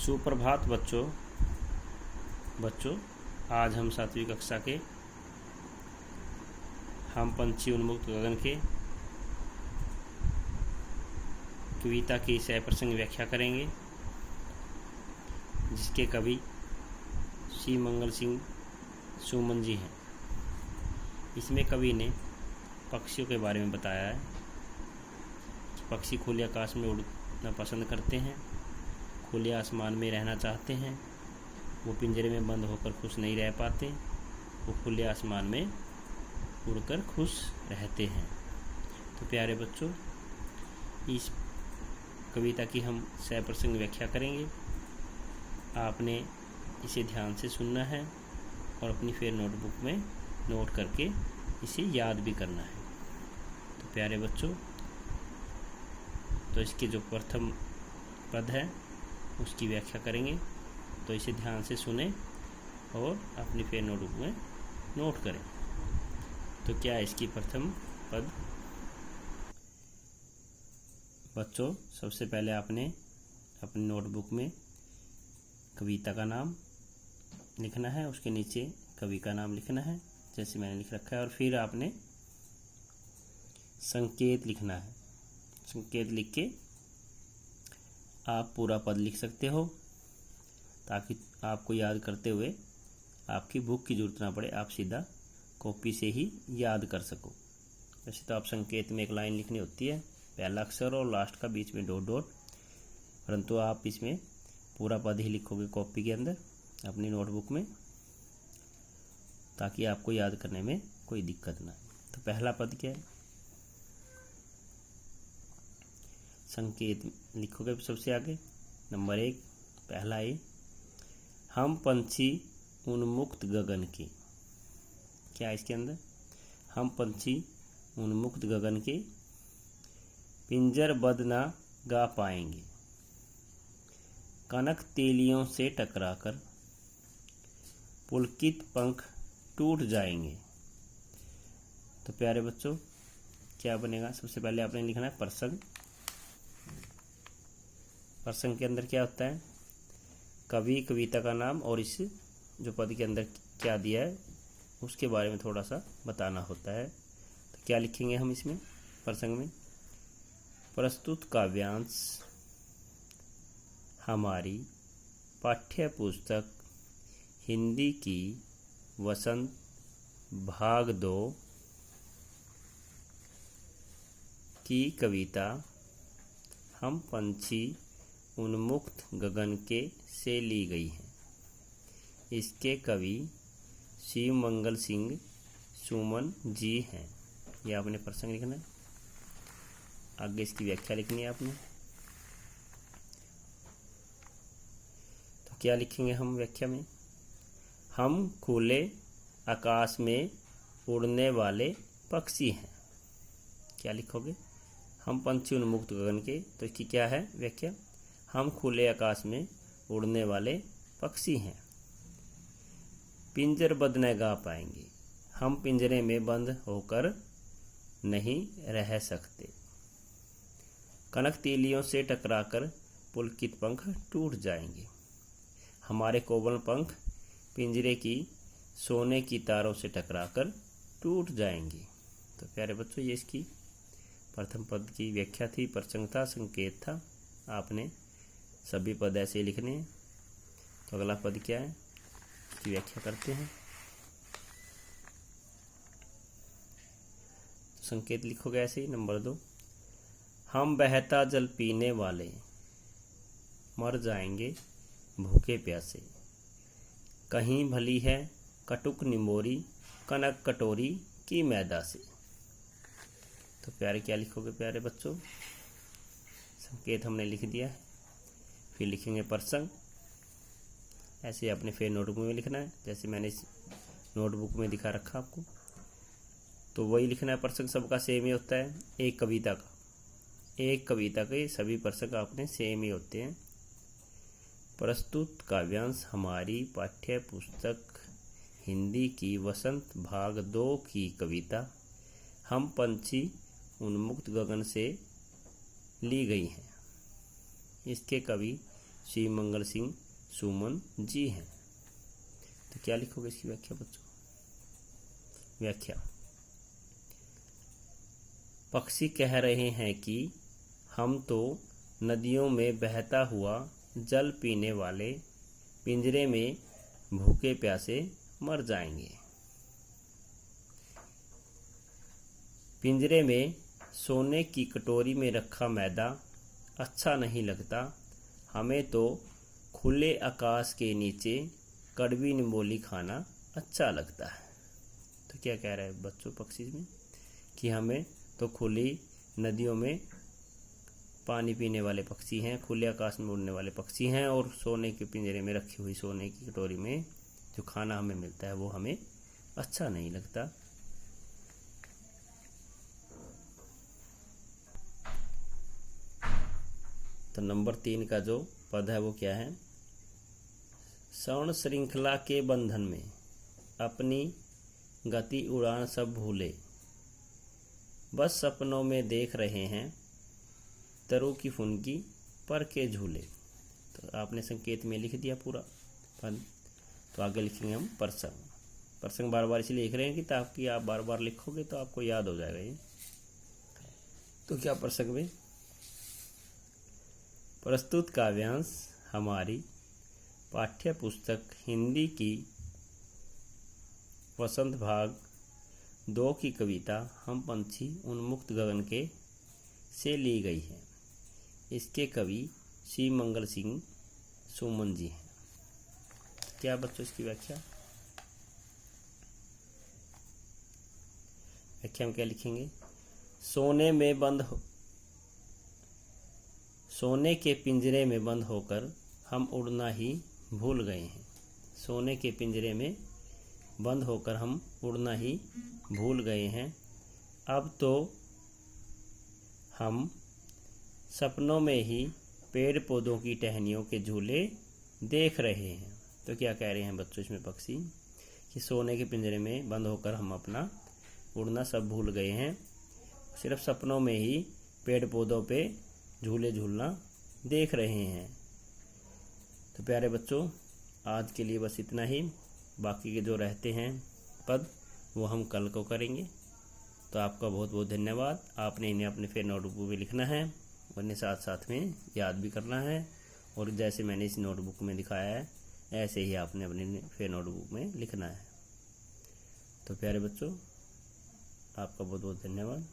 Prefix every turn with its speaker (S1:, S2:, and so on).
S1: सुप्रभात बच्चों आज हम 7वीं कक्षा के हम पंछी उन्मुक्त गगन के कविता की सह प्रसंग व्याख्या करेंगे, जिसके कवि श्री मंगल सिंह सुमन जी हैं। इसमें कवि ने पक्षियों के बारे में बताया है कि पक्षी खुले आकाश में उड़ना पसंद करते हैं, खुले आसमान में रहना चाहते हैं। वो पिंजरे में बंद होकर खुश नहीं रह पाते, वो खुले आसमान में उड़कर खुश रहते हैं। तो प्यारे बच्चों, इस कविता की हम सह प्रसंग व्याख्या करेंगे। आपने इसे ध्यान से सुनना है और अपनी फिर नोटबुक में नोट करके इसे याद भी करना है। तो प्यारे बच्चों, तो इसके जो प्रथम पद है उसकी व्याख्या करेंगे, तो इसे ध्यान से सुने और अपनी फिर नोटबुक में नोट करें। तो क्या है इसकी प्रथम पद? बच्चों, सबसे पहले आपने अपनी नोटबुक में कविता का नाम लिखना है, उसके नीचे कवि का नाम लिखना है जैसे मैंने लिख रखा है, और फिर आपने संकेत लिखना है। संकेत लिख के आप पूरा पद लिख सकते हो, ताकि आपको याद करते हुए आपकी बुक की जरूरत ना पड़े, आप सीधा कॉपी से ही याद कर सको। वैसे तो आप संकेत में एक लाइन लिखनी होती है, पहला अक्षर और लास्ट का बीच में डॉट डॉट, परंतु आप इसमें पूरा पद ही लिखोगे कॉपी के अंदर अपनी नोटबुक में, ताकि आपको याद करने में कोई दिक्कत ना आए। तो पहला पद क्या है? संकेत लिखोगे सबसे आगे नंबर 1, पहला ए, हम पंछी उन्मुक्त गगन के। क्या है इसके अंदर? हम पंछी उन्मुक्त गगन के पिंजरबद्ध ना गा पाएंगे, कनक तेलियों से टकराकर पुलकित पंख टूट जाएंगे। तो प्यारे बच्चों, क्या बनेगा? सबसे पहले आपने लिखना है प्रसंग। प्रसंग के अंदर क्या होता है? कवि, कविता का नाम और इस जो पद के अंदर क्या दिया है उसके बारे में थोड़ा सा बताना होता है। तो क्या लिखेंगे हम इसमें प्रसंग में? प्रस्तुत काव्यांश हमारी पाठ्य पुस्तक हिंदी की वसंत भाग 2 की कविता हम पंछी उन्मुक्त गगन के से ली गई है। इसके कवि श्री मंगल सिंह सुमन जी हैं। यह आपने प्रसंग लिखना है, आगे इसकी व्याख्या लिखनी है आपने। तो क्या लिखेंगे हम व्याख्या में? हम खुले आकाश में उड़ने वाले पक्षी हैं। क्या लिखोगे? हम पंछी उन्मुक्त गगन के, तो इसकी क्या है व्याख्या? हम खुले आकाश में उड़ने वाले पक्षी हैं, पिंजरबद्ध न गा पाएंगे, हम पिंजरे में बंद होकर नहीं रह सकते, कनक तीलियों से टकराकर पुलकित पंख टूट जाएंगे, हमारे कोमल पंख पिंजरे की सोने की तारों से टकराकर टूट जाएंगे। तो प्यारे बच्चों, ये इसकी प्रथम पद की व्याख्या थी, प्रसंग था, संकेत था। आपने सभी पद ऐसे लिखने हैं। तो अगला पद क्या है, इसकी व्याख्या करते हैं। संकेत लिखोगे ऐसे ही नंबर 2, हम बहता जल पीने वाले मर जाएंगे भूखे प्यासे, कहीं भली है कटुक निमोरी कनक कटोरी की मैदा से। तो प्यारे क्या लिखोगे प्यारे बच्चों? संकेत हमने लिख दिया है, फिर लिखेंगे प्रसंग। ऐसे आपने फिर नोटबुक में लिखना है, जैसे मैंने इस नोटबुक में दिखा रखा आपको, तो वही लिखना है। प्रसंग सबका सेम ही होता है, एक कविता के सभी प्रसंग आपने सेम ही होते हैं। प्रस्तुत काव्यांश हमारी पाठ्य पुस्तक हिंदी की वसंत भाग 2 की कविता हम पंछी उन्मुक्त गगन से ली गई हैं। इसके कवि श्री मंगल सिंह सुमन जी हैं। तो क्या लिखोगे इसकी व्याख्या बच्चों? व्याख्या, पक्षी कह रहे हैं कि हम तो नदियों में बहता हुआ जल पीने वाले पिंजरे में भूखे प्यासे मर जाएंगे। पिंजरे में सोने की कटोरी में रखा मैदा अच्छा नहीं लगता, हमें तो खुले आकाश के नीचे कड़वी निम्बोली खाना अच्छा लगता है। तो क्या कह रहे हैं बच्चों पक्षी में कि हमें तो खुली नदियों में पानी पीने वाले पक्षी हैं, खुले आकाश में उड़ने वाले पक्षी हैं, और सोने के पिंजरे में रखी हुई सोने की कटोरी में जो खाना हमें मिलता है वो हमें अच्छा नहीं लगता। तो नंबर 3 का जो पद है वो क्या है? स्वर्ण श्रृंखला के बंधन में अपनी गति उड़ान सब भूले, बस सपनों में देख रहे हैं तरु की फुनगी पर के झूले। तो आपने संकेत में लिख दिया पूरा पद। तो आगे लिखेंगे हम प्रसंग। प्रसंग बार बार इसलिए लिख रहे हैं कि ताकि आप बार बार लिखोगे तो आपको याद हो जाएगा ये। तो क्या प्रसंग में? प्रस्तुत काव्यांश हमारी पाठ्य पुस्तक हिंदी की वसंत भाग 2 की कविता हम पंछी उन्मुक्त गगन के से ली गई है। इसके कवि श्री मंगल सिंह सुमन जी हैं। क्या बच्चों इसकी व्याख्या? व्याख्या में क्या लिखेंगे? सोने के पिंजरे में बंद होकर हम उड़ना ही भूल गए हैं। सोने के पिंजरे में बंद होकर हम उड़ना ही भूल गए हैं। अब तो हम सपनों में ही पेड़ पौधों की टहनियों के झूले देख रहे हैं। तो क्या कह रहे हैं बच्चों इसमें पक्षी कि सोने के पिंजरे में बंद होकर हम अपना उड़ना सब भूल गए हैं, सिर्फ सपनों में ही पेड़ पौधों पे झूले झूलना देख रहे हैं। तो प्यारे बच्चों, आज के लिए बस इतना ही। बाकी के जो रहते हैं पद वो हम कल को करेंगे। तो आपका बहुत बहुत धन्यवाद। आपने इन्हें अपने फिर नोटबुक में लिखना है और इन्हें साथ साथ में याद भी करना है, और जैसे मैंने इस नोटबुक में दिखाया है ऐसे ही आपने अपने फिर नोटबुक में लिखना है। तो प्यारे बच्चों, आपका बहुत बहुत धन्यवाद।